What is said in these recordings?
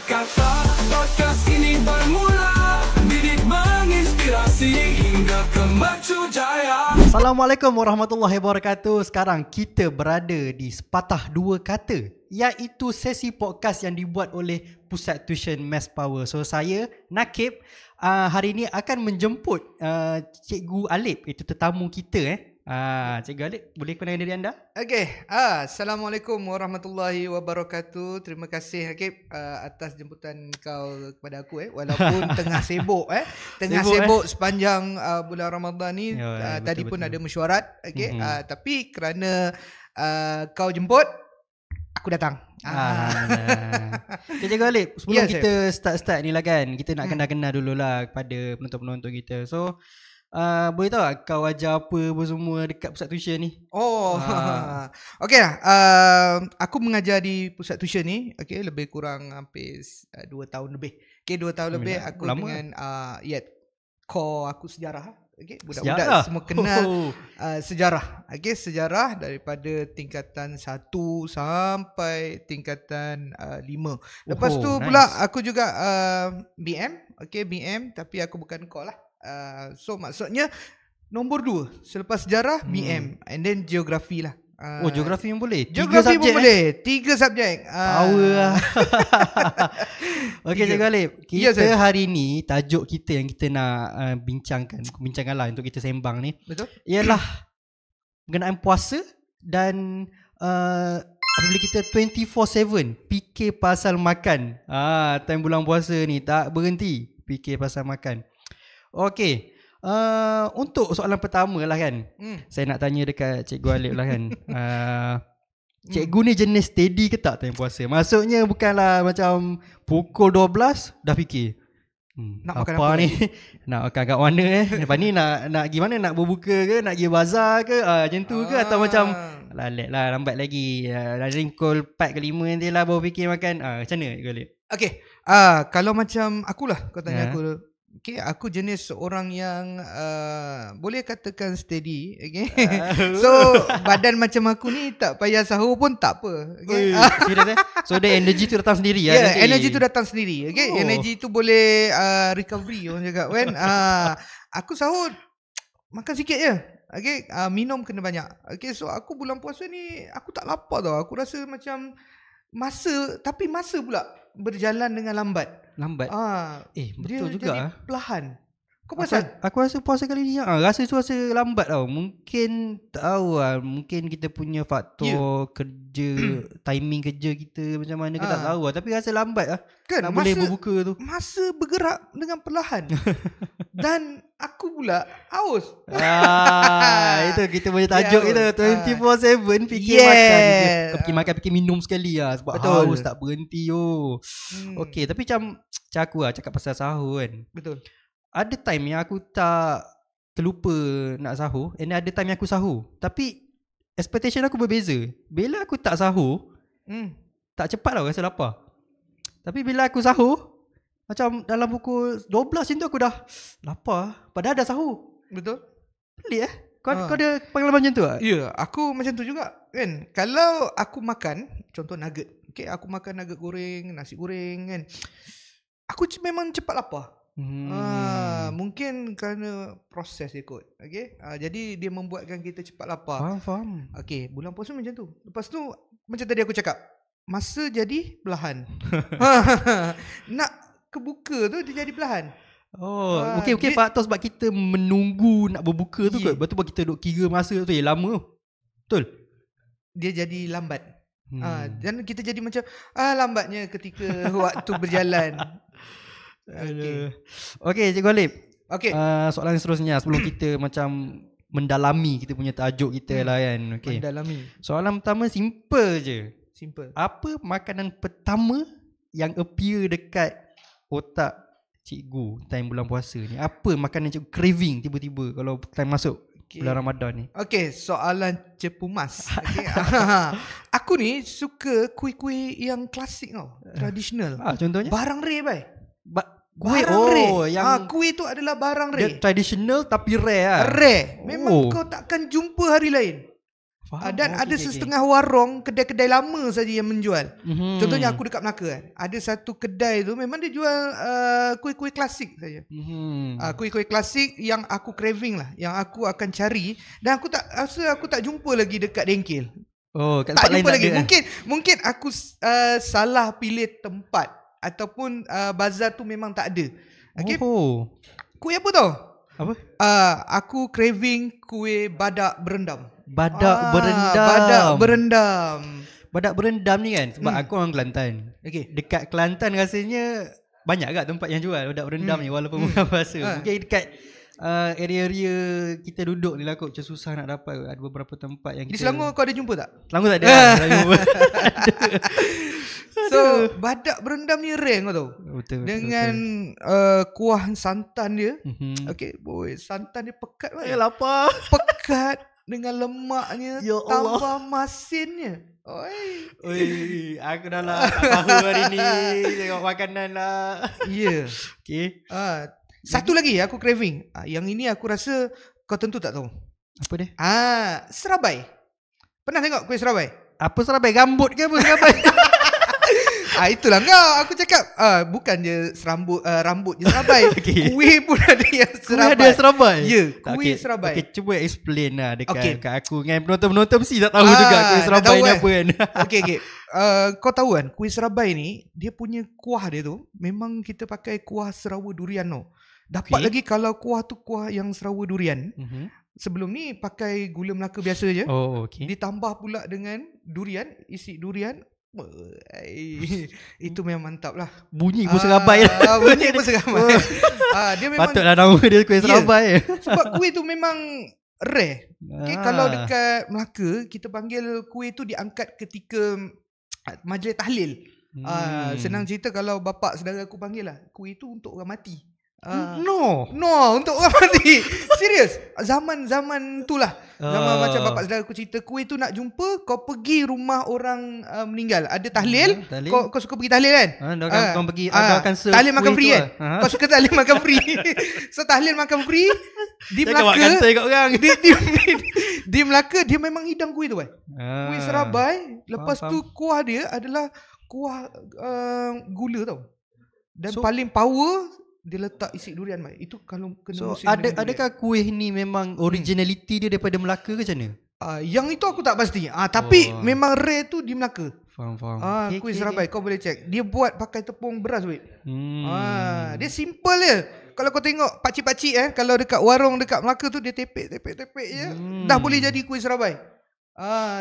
kata podcast ini bermula, didik menginspirasi hingga ke mercu jaya. Assalamualaikum warahmatullahi wabarakatuh. Sekarang kita berada di Sepatah Dua Kata, iaitu sesi podcast yang dibuat oleh Pusat Tuition Maths Power. So saya Nakib hari ini akan menjemput Cikgu Alip, itu tetamu kita Cikgu Alip, boleh kenalkan diri anda? Okey, Assalamualaikum warahmatullahi wabarakatuh. Terima kasih Hakib atas jemputan kau kepada aku walaupun tengah sibuk sibuk sepanjang bulan Ramadan ni. Tadi pun ada mesyuarat, okey. Tapi kerana kau jemput, aku datang. Okay, Cikgu Alip, sebelum kita start ni lah kan, kita nak kenal-kenal dululah kepada penonton-penonton kita. So boleh tahu tak kau ajar apa semua dekat pusat tuition ni? Okey lah. Aku mengajar di pusat tuition ni, okey, lebih kurang hampir 2 tahun lebih. Okey, 2 tahun lebih aku lama dengan core aku sejarah. Okey, budak-budak semua kenal sejarah. Okey, sejarah daripada tingkatan 1 sampai tingkatan 5. Lepas tu pula aku juga BM, okey, BM, tapi aku bukan core lah. So maksudnya nombor 2 selepas sejarah BM, and then geografi lah. Geografi yang boleh? Geografi pun boleh. 3 subjek. Power lah. Okay, Cikgu Alip, kita hari ni tajuk kita yang kita nak bincangkan lah untuk kita sembang ni, betul, ialah berkenaan puasa dan apabila kita 24/7 fikir pasal makan. Time bulan puasa ni tak berhenti fikir pasal makan. Okey, untuk soalan pertama lah kan, saya nak tanya dekat Cikgu Alip lah kan. Cikgu ni jenis steady ke tak time puasa? Maksudnya bukanlah macam pukul 12 dah fikir nak makan apa ni? Nak makan kat mana lepas ni nak pergi mana? Nak berbuka ke? Nak pergi bazar ke? Macam tu ke? Atau macam let lah, lambat lagi, pukul 4 ke 5 nanti lah baru fikir makan. Macam mana Cikgu Alip? Okey, kalau macam akulah, kau tanya aku. Okay, aku jenis orang yang boleh katakan steady, okay? So badan macam aku ni tak payah sahur pun tak apa, okay? So the energy tu datang sendiri energy tu datang sendiri, okay? Energy tu boleh recovery orang cakap kan. Aku sahur makan sikit je, okay? Minum kena banyak, okay? So aku bulan puasa ni aku tak lapar tau. Aku rasa macam masa pula berjalan dengan lambat. Betul juga. Jadi perlahan. Kau perasan? Aku rasa puasa kali ni rasa lambat tau. Mungkin tak tahu lah, mungkin kita punya faktor kerja, timing kerja kita macam mana kita tak tahu lah. Tapi rasa lambat lah kan, nak boleh berbuka tu. Masa bergerak dengan perlahan. Dan aku pula haus. Itu kita punya tajuk kita 24/7 fikir makan. Fikir makan, fikir minum sekali lah. Sebab haus tak berhenti. Okay, tapi macam aku lah cakap pasal sahur kan. Betul. Ada time yang aku tak terlupa nak sahur, and ada time yang aku sahur. Tapi expectation aku berbeza. Bila aku tak sahur, tak cepat tau rasa lapar. Tapi bila aku sahur, macam dalam pukul 12 macam tu aku dah lapar, padahal dah sahur. Betul. Pelik Kau ada pengalaman macam tu tak? Ya, aku macam tu juga kan. Kalau aku makan, contoh nugget, okay, aku makan nugget goreng, nasi goreng kan, aku memang cepat lapar. Mungkin kerana proses dia kot, okay? Jadi dia membuatkan kita cepat lapar. Faham. Okay, bulan puasa macam tu. Lepas tu macam tadi aku cakap, masa jadi perlahan. Nak kebuka tu dia jadi perlahan. Okay, faktor sebab kita menunggu nak berbuka tu kot. Lepas tu kita duk kira masa tu lama. Betul? Dia jadi lambat. Dan kita jadi macam lambatnya ketika waktu berjalan. Okay, Cikgu Alip. Okay. Soalan seterusnya sebelum kita macam mendalami kita punya tajuk kita lah kan. Okay. Mendalami. Soalan pertama simple je. Apa makanan pertama yang appear dekat otak cikgu time bulan puasa ni? Apa makanan cikgu craving tiba-tiba kalau time masuk bulan Ramadan ni? Okay, soalan cepumas. Okay. Aku ni suka kuih-kuih yang klasik tau, tradisional. Contohnya? Barang rare bai. Kuih yang kuih tu adalah barang rare. Dia traditional tapi rare lah. Rare. Memang kau takkan jumpa hari lain. Dan ada setengah warung, kedai-kedai lama saja yang menjual. Contohnya aku dekat Melaka kan, ada satu kedai tu memang dia jual kuih-kuih klasik saja. Kuih-kuih klasik yang aku craving lah, yang aku akan cari, dan aku tak jumpa lagi dekat Dengkil. Kat tak tempat lain jumpa tak lagi. ada. Mungkin aku salah pilih tempat, ataupun bazar tu memang tak ada. Okay? Kuih apa tau? Apa? Aku craving kuih badak berendam. Badak berendam ni kan, sebab aku orang Kelantan. Dekat Kelantan rasanya banyak kat tempat yang jual badak berendam ni, walaupun bukan puasa. Mungkin dekat area-area kita duduk ni lah kot, macam susah nak dapat. Ada beberapa tempat yang kita... Di Selangor kau ada jumpa tak? Selangor tak ada. So badak berendam ni rare kau tahu. Betul. Dengan kuah santan dia. Okay boy, santan dia pekat banget. Lapar. Pekat dengan lemaknya, ya tambah masinnya. Oi, aku dah lah tak tahu hari ni tengok makanan lah. Ya. Okay. Satu lagi aku craving. Yang ini aku rasa kau tentu tak tahu. Apa dia? Serabai. Pernah tengok kuih serabai? Apa serabai? Gambut ke apa serabai? Itulah kau. Aku cakap bukan je rambut je serabai. Kuih pun ada yang serabai. Kuih ada serabai? Ya, kuih serabai. Okay, cuba explain lah dekat aku. Dengan penonton-penonton mesti tak tahu juga kuih serabai ni apa kan. Okay. Kau tahu kan, kuih serabai ni, dia punya kuah dia tu memang kita pakai kuah serawa durian tau. Dapat lagi kalau kuah tu kuah yang serawa durian. Sebelum ni pakai gula Melaka biasa je. Ditambah pula dengan durian, isi durian. Itu memang mantap lah. Bunyi pun serabai lah. Bunyi pun serabai. Dia memang, patutlah nama dia kuih serabai. Sebab kuih tu memang rare. Kalau dekat Melaka, kita panggil kuih tu diangkat ketika majlis tahlil. Senang cerita, kalau bapak saudara aku panggil lah, kuih tu untuk orang mati. No, untuk orang mati. Serius. Zaman tu lah. Zaman macam bapak saudara aku cerita, kuih tu nak jumpa, kau pergi rumah orang meninggal, ada tahlil. Kau suka pergi tahlil kan? Kau pergi akan serve tahlil makan free kan? Kau suka tahlil makan free. So tahlil makan free di Melaka. Di Melaka dia memang hidang kuih tu kan. Kuih serabai. Lepas tu kuah dia adalah kuah gula tau. Dan paling power, dia letak isi durian mai. Itu kalau kena musim. Adakah kuih ni memang originality dia daripada Melaka ke macam mana? Yang itu aku tak pasti. Tapi memang rare tu di Melaka. Faham. Kuih serabai kau boleh check. Dia buat pakai tepung beras weh. Dia simple je. Kalau kau tengok pakcik-pakcik kalau dekat warung dekat Melaka tu, dia tepek je. Dah boleh jadi kuih serabai.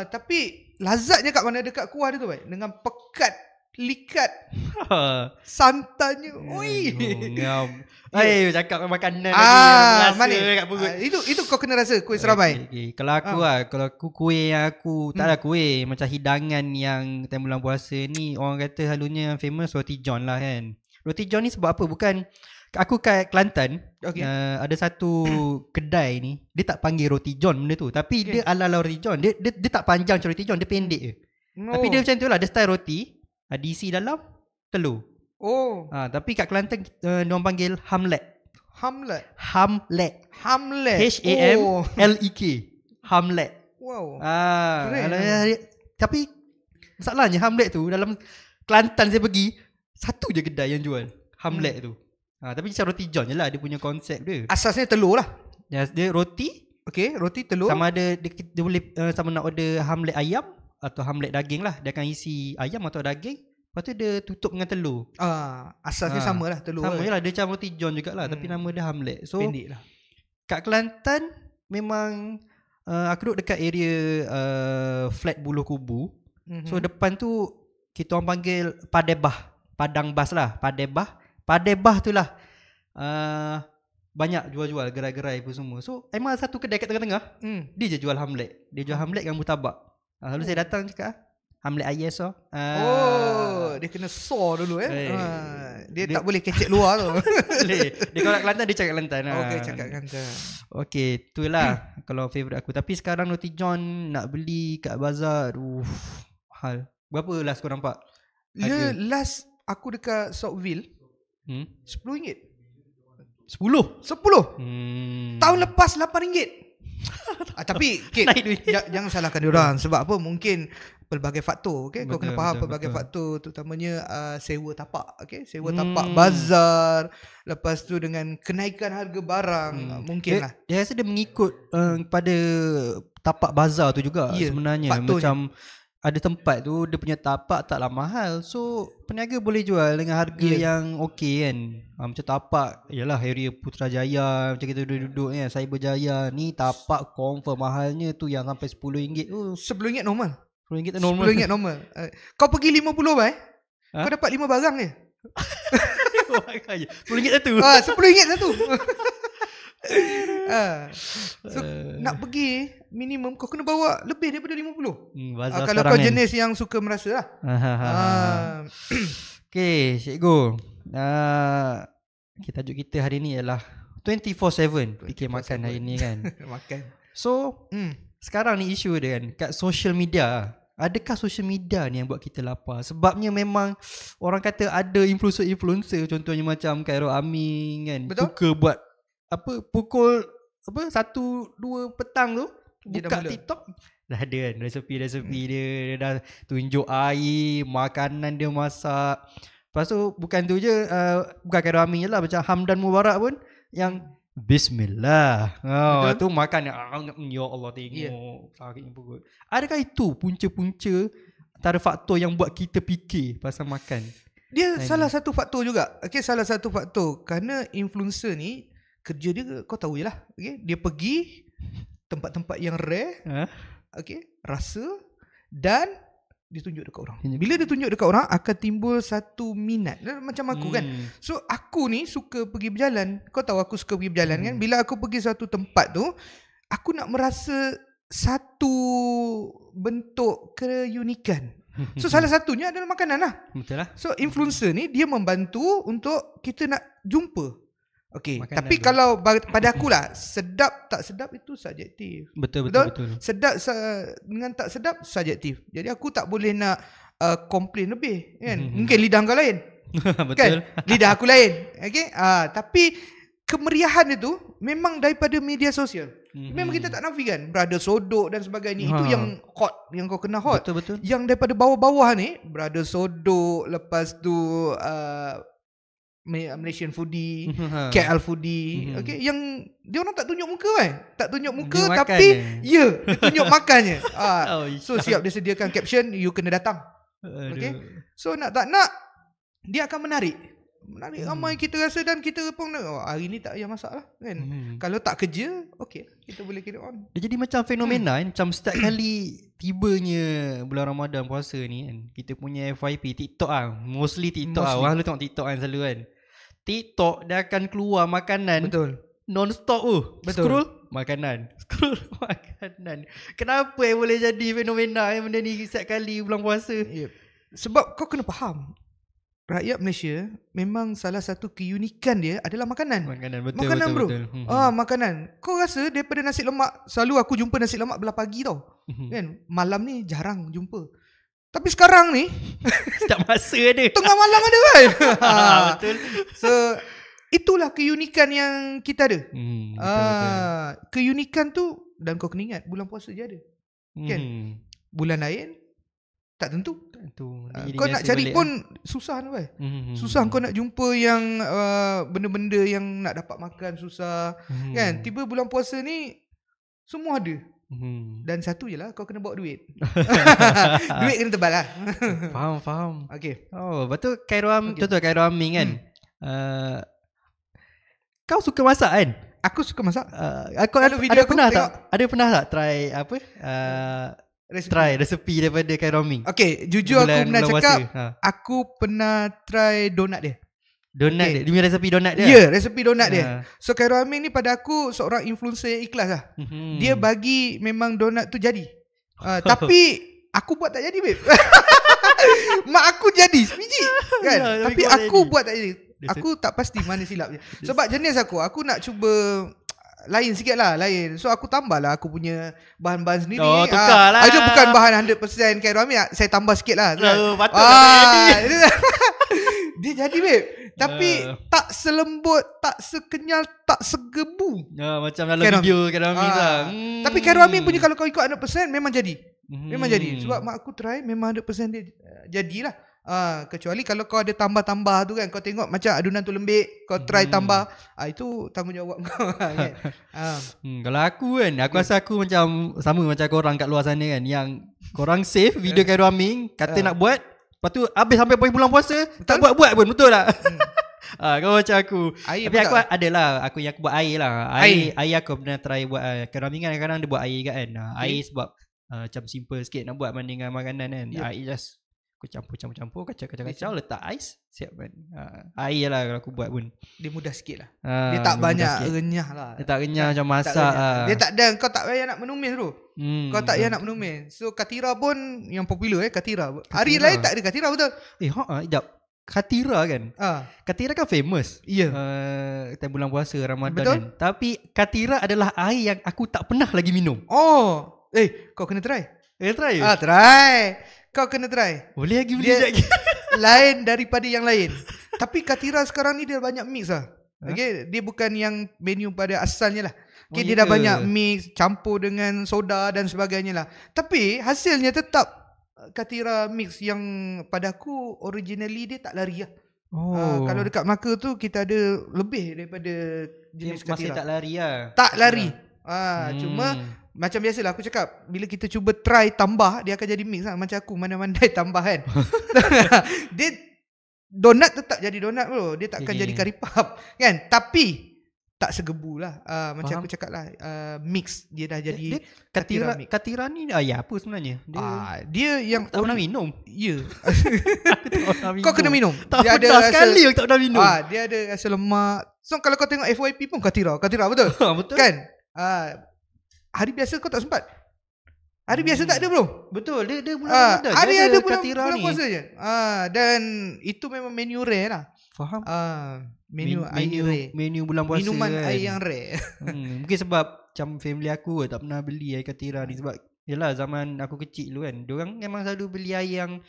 Tapi lazatnya kat mana? Dekat kuah dia tu weh. Dengan pekat, likat santannya. Cakap makanan kat perut. Itu kau kena rasa kuih serabai. Kalau aku kalau aku kuih yang aku tak ada kuih macam hidangan yang time bulan puasa ni, orang kata selalunya yang famous roti john lah kan. Roti john ni sebab apa? Bukan, aku kat Kelantan, ada satu kedai ni, dia tak panggil roti john benda tu, tapi dia ala-ala roti john. Dia tak panjang macam roti john, dia pendek je. Tapi dia macam tu lah, dia style roti, diisi dalam telur. Tapi kat Kelantan diorang panggil hamlet. Hamlet. H-A-M-L-E-K. Hamlet. Wow. Tapi masalahnya hamlet tu dalam Kelantan saya pergi, satu je kedai yang jual hamlet tu. Tapi macam roti john je lah dia punya konsep dia. Asasnya telur lah. Dia roti. Roti telur. Sama ada dia boleh sama nak order hamlet ayam atau hamlet daging lah. Dia akan isi ayam atau daging, lepas tu dia tutup dengan telur. Asasnya sama lah, telur. Sama je lah, dia macam roti john jugalah, tapi nama dia hamlet. So pendek lah. Kat Kelantan memang aku duduk dekat area flat Buluh Kubu. So depan tu kita orang panggil Padebah, Padang Bas lah. Padebah tu lah banyak jual-jual gerai-gerai apa semua. So emang satu kedai kat tengah-tengah, dia je jual hamlet. Dia jual hamlet dengan murtabak. Lalu saya datang cakap, hamlet ayes dia kena saw dulu dia tak boleh kecek luar tu. Dia kalau kat Kelantan, dia cakap Kelantan. Cakap Kelantan. Itulah kalau favourite aku. Tapi sekarang roti john nak beli kat bazar, mahal. Berapa last kau nampak? Last aku dekat Southville, RM10. 10? Tahun lepas RM8. Tapi jangan salahkan diorang. Sebab apa? Mungkin pelbagai faktor. Okay? Kau kena faham pelbagai faktor. Terutamanya sewa tapak. Okay? Sewa tapak bazar. Lepas tu dengan kenaikan harga barang. Mungkin lah. Dia rasa dia mengikut pada tapak bazar tu juga sebenarnya. Faktornya. Macam ada tempat tu dia punya tapak taklah mahal. So peniaga boleh jual dengan harga yang okey kan. Macam tapak yalah area Putrajaya macam kita duduk kan, Cyberjaya ni tapak confirm mahalnya tu yang sampai RM10 tu. RM10 normal. RM10 tu normal. RM10 normal. Kau pergi 50 bai, kau dapat 5 barang je. RM10 satu. RM10 satu. So nak pergi minimum kau kena bawa lebih daripada 50. Kalau kau jenis yang suka merasa lah. Okay, cikgu. Tajuk kita hari ni ialah 24/7 fikir makan hari ni kan. Makan. So sekarang ni isu dia kan kat social media. Adakah social media ni yang buat kita lapar? Sebabnya memang orang kata ada influencer contohnya macam Khairul Amin kan. Betul? Suka buat pukul 1-2 petang tu buka TikTok dah ada kan resepi dia dah tunjuk air, makanan dia masak. Lepas tu bukan tu je, bukan Khairul Amin je lah, macam Hamdan Mubarak pun yang Bismillah. Tu makan ya Allah tengok sakitnya perut. Adakah itu punca-punca antara faktor yang buat kita fikir pasal makan? Dia salah satu faktor juga. Okay, salah satu faktor kerana influencer ni kerja dia kau tahu je lah. Okay? Dia pergi tempat-tempat yang rare, okay, rasa dan dia tunjuk dekat orang. Bila dia tunjuk dekat orang akan timbul satu minat. Macam aku kan. So aku ni suka pergi berjalan. Kau tahu aku suka pergi berjalan kan. Bila aku pergi satu tempat tu, aku nak merasa satu bentuk keunikan. So salah satunya adalah makanan lah. Betul lah. So influencer ni dia membantu untuk kita nak jumpa. Okay, makanan tapi tu. Kalau pada akulah, sedap tak sedap itu subjektif. Betul. Sedap dengan tak sedap subjektif. Jadi aku tak boleh nak komplain lebih kan. Mungkin lidah kau lain. Betul. Kan? Lidah aku lain. Okay? Tapi kemeriahan itu memang daripada media sosial. Memang kita tak nafikan. Brother Sodok dan sebagainya. Itu yang hot, yang kau kena hot. Betul. Yang daripada bawah-bawah ni, Brother Sodok, lepas tu Malaysian foodie, KL foodie, okay, yang dia orang tak tunjuk muka kan, tak tunjuk muka dia tapi dia tunjuk makannya. So siap dia sediakan caption, you kena datang. Okay, so nak tak nak dia akan menarik ramai kita rasa dan kita pun hari ni tak payah masak lah kan. Kalau tak kerja, okay, kita boleh carry on. Dia jadi macam fenomena kan, macam setiap kali tibanya bulan Ramadan puasa ni kan, kita punya FYP TikTok lah, mostly TikTok lah. Orang lu tengok TikTok kan selalu kan. TikTok dia akan keluar makanan. Betul. Non-stop Scroll makanan. Kenapa boleh jadi fenomena yang benda ni setiap kali bulan puasa? Sebab kau kena faham, rakyat Malaysia memang salah satu keunikan dia adalah makanan. Betul. Bro. Makanan. Kau rasa daripada nasi lemak, selalu aku jumpa nasi lemak belah pagi tau. Kan? Malam ni jarang jumpa. Tapi sekarang ni setiap masa ada. Tengah malam ada kan. Betul. So itulah keunikan yang kita ada. Betul. Keunikan tu, dan kau kena ingat bulan puasa je ada. Kan? Bulan lain tak tentu. Kau nak cari pun susah tu kan. Susah kau nak jumpa yang benda-benda yang nak dapat makan susah. Kan? Tiba bulan puasa ni semua ada. Dan satu je lah, kau kena bawa duit. Duit kena tebal lah. Faham. Okay. Betul Khairul Amin. Betul Khairul Amin kan. Kau suka masak kan? Aku suka masak. Ada pernah tak try apa? Try resepi daripada Khairul Amin. Okay, jujur aku pernah cakap, aku pernah try donat dia. Donat dia? Dia punya resepi donat dia? Ya, resepi donat dia. So Khairul Amin ni pada aku seorang influencer yang ikhlas lah. Dia bagi memang donat tu jadi. Tapi aku buat tak jadi babe. Mak aku jadi sebiji kan. Tapi aku buat tak jadi. Aku tak pasti mana silapnya. Sebab jenis aku nak cuba lain sikit lah, lain. So aku tambah lah aku punya bahan-bahan sendiri. Tukar lah. Itu bukan bahan 100% Khairul Amin, saya tambah sikit lah. Patut lah dia jadi babe. Tapi tak selembut, tak sekenyal, tak segebu. Macam dalam video Keramik lah. Tapi Keramik punya kalau kau ikut 100% memang jadi. Memang jadi. Sebab mak aku try memang 100% dia jadilah. Kecuali kalau kau ada tambah-tambah tu kan, kau tengok macam adunan tu lembik, kau try tambah, itu tanggungjawab kau kan. Kalau aku kan, aku rasa aku macam sama macam korang kat luar sana kan, yang korang save video Keramik, kata nak buat, lepas tu habis sampai bulan puasa, tak buat-buat pun, betul tak? Kau macam aku. Tapi aku adalah aku yang aku buat air lah. Air aku pernah try buat Keramik kan, kadang-kadang dia buat air kan. Air sebab macam simple sikit nak buat banding dengan makanan kan. Air just aku campur, kacau, letak ais, siap kan. Air lah kalau aku buat pun. Dia mudah sikit lah. Dia tak banyak renyah lah. Dia tak renyah macam masak lah. Dia tak ada, kau tak payah nak menumis tu. Kau tak payah nak menumis. So Katira pun yang popular Katira. Hari lain tak ada Katira, betul? Sekejap. Katira kan? Katira kan famous. Ya. Bulan puasa Ramadan kan. Tapi Katira adalah air yang aku tak pernah lagi minum. Kau kena try. Try? Try. Kau kena try. Boleh lagi beli sekejap. Lain daripada yang lain. Tapi Katira sekarang ni dia banyak mix lah. Okay, dia bukan yang menu pada asalnya lah. Okay, dia dah banyak mix, campur dengan soda dan sebagainya lah. Tapi hasilnya tetap Katira mix yang pada aku originally dia tak lari lah. Kalau dekat Melaka tu kita ada lebih daripada jenis Katira. Masih tak lari lah. Tak lari. Cuma macam biasalah aku cakap, bila kita cuba try tambah, dia akan jadi mix lah. Macam aku mana-mandai tambah kan. Dia donat tetap jadi donat bro. Dia takkan jadi curry puff kan. Tapi tak segebu lah. Macam aku cakap lah, mix dia dah jadi Katira mix. Katira ni apa sebenarnya? Dia yang tak pernah minum. Ya. Kau kena minum. Tak dia pernah ada sekali aku tak pernah minum. Dia ada rasa lemak. So kalau kau tengok FYP pun Katira betul? Betul kan. Hari biasa kau tak sempat. Hari biasa tak ada bro. Betul. Dia bulan Ramadan. Ada bulan puasa je. Dan itu memang menu rare lah. Faham. Menu air rare. Menu bulan puasa. Minuman kan. air yang rare. Mungkin sebab macam family aku tak pernah beli air Katira ni. Sebab yelah zaman aku kecil dulu kan, diorang memang selalu beli air yang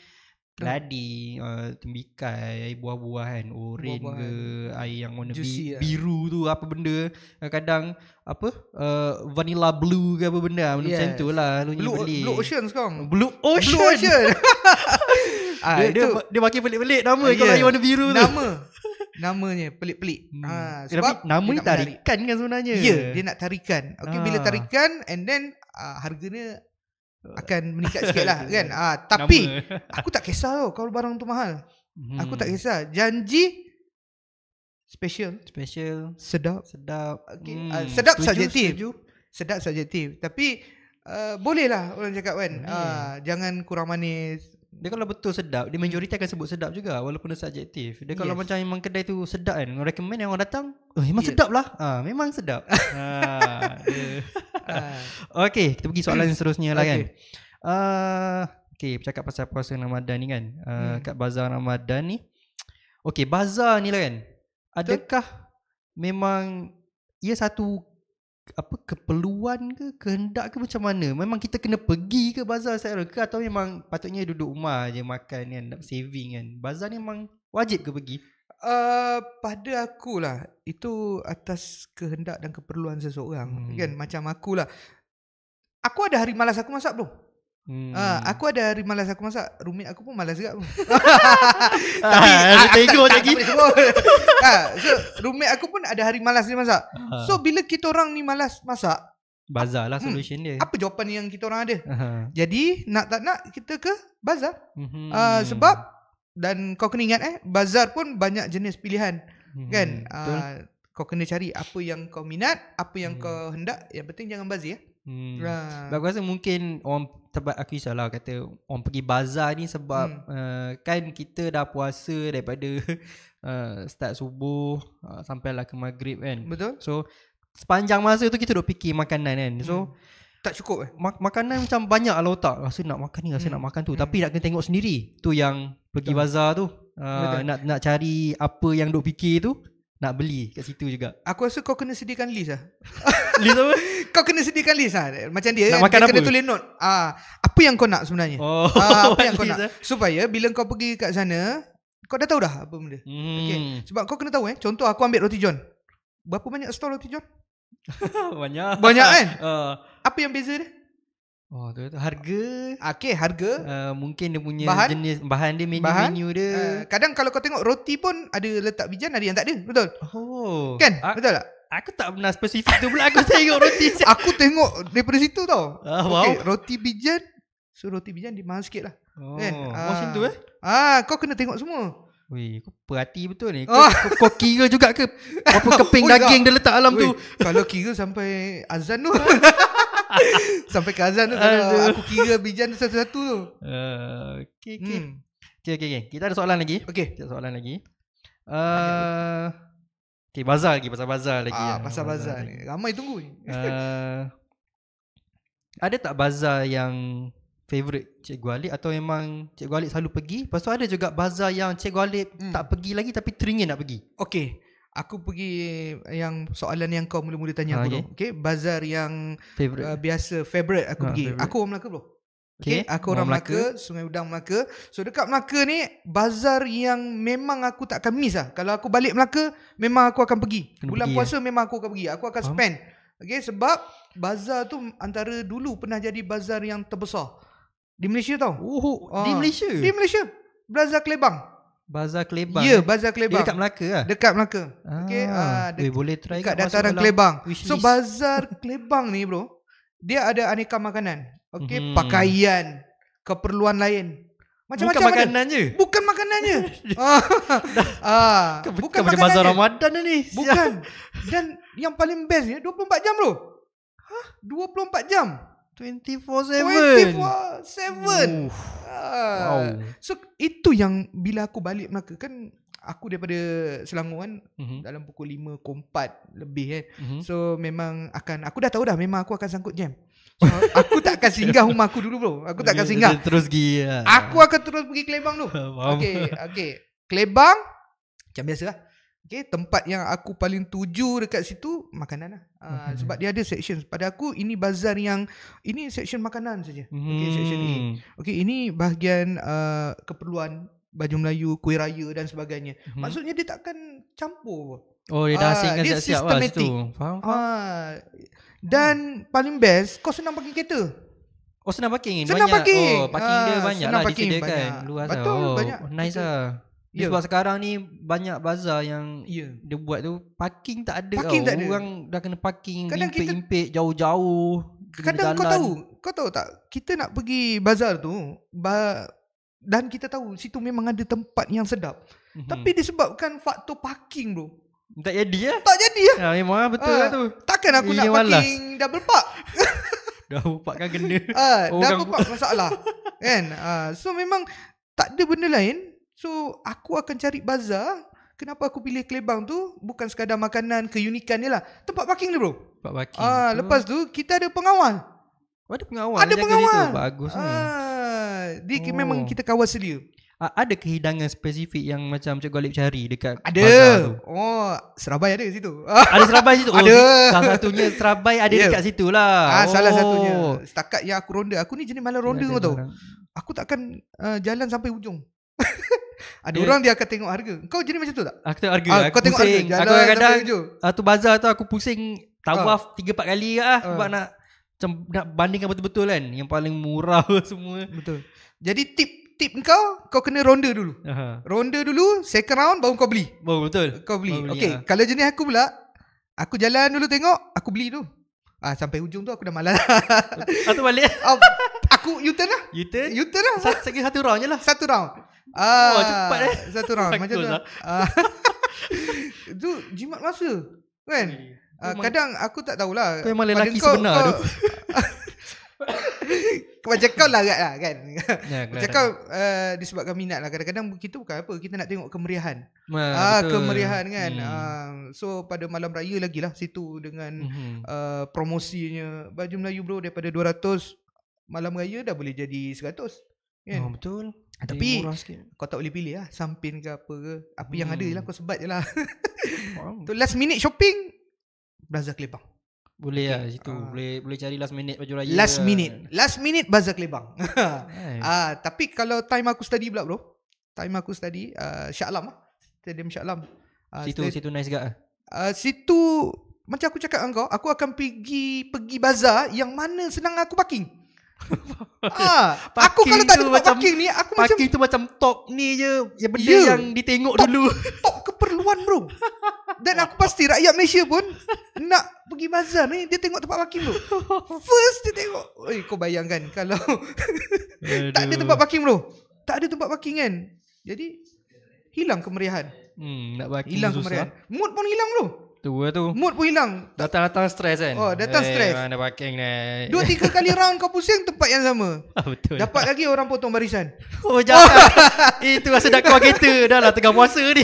keladi, tembikai, air buah-buahan, oren ke, air yang warna biru tu apa benda, kadang vanilla blue ke apa benda, macam tu lah Blue Ocean sekarang. Blue Ocean. Dia makin pelik-pelik nama kalau air warna biru tu. Namanya pelik-pelik. Sebab nama ni tarikan kan sebenarnya. Ya, dia nak tarikan. Okay, bila tarikan and then harganya akan meningkat sikit lah kan. Tapi aku tak kisah tau kalau barang tu mahal. Aku tak kisah. Janji special, sedap. Okay. Sedap subjektif. Tapi boleh lah orang cakap kan. Jangan kurang manis. Dia kalau betul sedap, dia majoriti akan sebut sedap juga walaupun dia subjektif. Dia kalau macam memang kedai tu sedap kan, orang recommend yang orang datang, memang sedap lah. Memang sedap. Okay, kita pergi soalan yang seterusnya lah kan. Okay, bercakap pasal puasa Ramadan ni kan. Kat bazar Ramadan ni, okay, bazar ni lah kan, adakah memang ia satu keperluan ke, kehendak ke, macam mana? Memang kita kena pergi ke bazar secara ke, atau memang patutnya duduk rumah je makan kan, nak saving kan? Bazar ni memang wajib ke pergi? Pada aku lah, itu atas kehendak dan keperluan seseorang kan. Macam aku lah, aku ada hari malas aku masak bro. Aku ada hari malas aku masak. Roommate aku pun malas juga bro. Tapi tengok lagi. So roommate aku pun ada hari malas dia masak. So bila kita orang ni malas masak, bazar lah solution dia. Apa jawapan yang kita orang ada? Jadi nak tak nak kita ke bazar. Sebab, dan kau kena ingat bazar pun banyak jenis pilihan kan. Kau kena cari apa yang kau minat, apa yang kau hendak. Yang penting jangan bazir. Aku rasa mungkin orang tempat aku salah kata orang pergi bazar ni sebab kan kita dah puasa daripada start subuh sampailah ke maghrib kan. Betul. So sepanjang masa tu kita duk fikir makanan kan. So tak cukup makanan macam banyak lah otak. Rasa nak makan ni, rasa nak makan tu. Tapi nak kena tengok sendiri. Tu yang pergi bazar tu. Nak cari apa yang duk fikir tu, nak beli kat situ juga. Aku rasa kau kena sediakan list lah. List apa? Kau kena sediakan list lah. Macam dia nak makan dia kena tulis note. Apa yang kau nak sebenarnya. Apa yang kau nak. Supaya bila kau pergi kat sana, Kau dah tahu dah apa benda. Okay. Sebab kau kena tahu contoh aku ambil roti john. Berapa banyak stall roti john? Banyak kan? Apa yang beza dia? Oh tu harga. Okay, harga. Mungkin dia punya bahan, jenis bahan dia, menu dia. Kadang kalau kau tengok roti pun ada letak bijan, ada yang tak ada. Betul? Oh. Kan? Betul tak? Aku tak pernah spesifik tu pula aku tengok roti. Aku tengok daripada situ tau. Wow. Okay, roti bijan. So roti bijan dia mahal sikit lah. Kan? Macam tu kau kena tengok semua. Weh, kau perhati betul ni. Kau kira juga ke berapa keping daging dia letak dalam tu? Kalau kira sampai azan tu. Sampai ke azan tu kalau aku kira bijan tu satu-satu tu. Okay. Kita ada soalan lagi. Kita ada soalan lagi. Okay, bazar lagi, pasal bazar lagi. Pasal bazar ni. Ramai tunggu ni. Ada tak bazar yang favourite Cikgu Alip, atau memang Cikgu Alip selalu pergi? Lepas tu ada juga bazar yang Cikgu Alip tak pergi lagi tapi teringin nak pergi. Okay, aku pergi yang soalan yang kau mula-mula tanya aku tu. Okay, bazar yang biasa favourite aku pergi. Favorite. Aku orang Melaka bro. Okay, aku orang Melaka, Sungai Udang Melaka. So dekat Melaka ni bazar yang memang aku tak akan miss lah. Kalau aku balik Melaka, memang aku akan pergi. Bulan puasa memang aku akan pergi. Aku akan spend. Okay, sebab bazar tu antara dulu pernah jadi bazar yang terbesar di Malaysia tau. Di Malaysia? Di Malaysia. Bazar Kelebang. Bazar Kelebang. Ya, Bazar Kelebang. Dekat Melaka lah? Dekat Melaka. Okay. Boleh try dekat dataran Kelebang. So Bazar Kelebang ni bro, dia ada aneka makanan. Okay, pakaian, keperluan lain. Macam-macam. Bukan makanan je? Bukan makanan je. Bukan macam bazar Ramadan ni. Bukan. Dan yang paling best ni 24 jam bro. 24 jam. 24/7. 24/7. Wow. So itu yang bila aku balik Melaka kan, aku daripada Selangor kan, dalam pukul 5 ke 4 lebih kan. So memang aku dah tahu dah memang aku akan sangkut jam. So aku tak akan singgah rumah aku dulu bro. Aku tak akan singgah. Terus pergi. Aku akan terus pergi Kelebang tu. Okay. Kelebang macam biasa lah. Okay, tempat yang aku paling tuju dekat situ makanan lah. Sebab dia ada section. Pada aku ini bazar yang ini section makanan saja. Okay, section A. Okay, ini bahagian keperluan baju Melayu, kuih raya dan sebagainya. Maksudnya dia takkan campur. Oh, dia dah asingkan dia siap-siap lah situ. Faham? Dan paling best, kau senang parking kereta. Oh, senang parking? Senang banyak. parking. Oh, parking dia banyak lah disediakan. Luas betul, lah. banyak. Nice lah. Sebab sekarang ni banyak bazar yang dia buat tu parking tak ada. Tak ada. Orang dah kena parking impik-impik jauh-jauh. Kadang kau tahu tak, kita nak pergi bazar tu dan kita tahu situ memang ada tempat yang sedap. Tapi disebabkan faktor parking bro, tak jadi lah. Tak jadi lah. Memang betul lah tu. Takkan aku nak parking double park. Double park kan kena. Double park masalah. Kan? So memang tak ada benda lain. So aku akan cari bazar. Kenapa aku pilih Kelebang tu? Bukan sekadar makanan, keunikan dia lah. Tempat parking dia bro. Tempat parking. Lepas tu kita ada pengawal. Ada pengawal. Ada pengawal. Bagus ni. Dia memang kita kawal sedia. Ada kehidangan spesifik yang macam Cikgu Alip cari dekat ada. Bazar tu? Serabai ada kat situ. Ada Serabai situ? Ada. Salah satunya Serabai ada dekat situ lah. Salah satunya. Setakat yang aku ronda. Aku ni jenis malam ronda kau tahu. Aku takkan jalan sampai ujung. Ada orang dia akan tengok harga. Kau jenis macam tu tak? Aku tengok harga. Kau tengok harga. Aku kadang-kadang tu bazar tu aku pusing tawaf 3-4 kali lah. Sebab nak bandingkan betul-betul kan. Yang paling murah semua. Betul. Jadi tip kau kena ronda dulu. Ronda dulu, second round baru kau beli. Betul. Kau beli. Okay. Kalau jenis aku pula, aku jalan dulu tengok, aku beli tu. Sampai ujung tu aku dah malas. Atau balik. Aku U-turn lah. U-turn lah. Satu round je lah. Satu round. Cepat Satu round macam tu. Itu jimat masa. Kan? Kadang aku tak tahulah. Kau memang lelaki sebenar tu. Macam kau larat lah kan. Macam kau disebabkan minat lah. Kadang-kadang kita bukan apa, kita nak tengok kemeriahan. Kemeriahan kan. So pada malam raya lagi lah situ dengan promosinya baju Melayu bro, daripada 200 malam raya dah boleh jadi 100 kan. Betul. Tapi kau tak boleh pilih lah sampin ke apa ke. Apa yang ada je lah, kau sebat je lah. Tu last minute shopping Bazar Kelebang. Boleh lah situ. Boleh cari last minute baju raya. Last minute Bazar Kelebang. Tapi kalau time aku study pula bro, time aku study Shah Alam Stadium Shah Alam. Situ nice gak? Situ macam aku cakap dengan kau, aku akan pergi bazar yang mana senang aku parking. Aku kalau tak ada tempat parking ni, aku parking tu macam top ni je, yang benda yang ditengok dulu. Top keperluan bro. Dan aku pasti rakyat Malaysia pun nak pergi bazar ni, dia tengok tempat parking bro. First dia tengok. Kau bayangkan kalau tak ada tempat parking bro. Tak ada tempat parking kan. Jadi hilang kemeriahan. Nak parking hilang kemeriahan. Mood pun hilang bro. Tu tu. Mood pun hilang. Datang stres kan. Datang stres. Mana parking ni. 2-3 kali round kau pusing tempat yang sama. Betul. Dapat lagi orang potong barisan. Jangan. Itu rasa nak keluar kereta. Dah lah tengah puasa ni.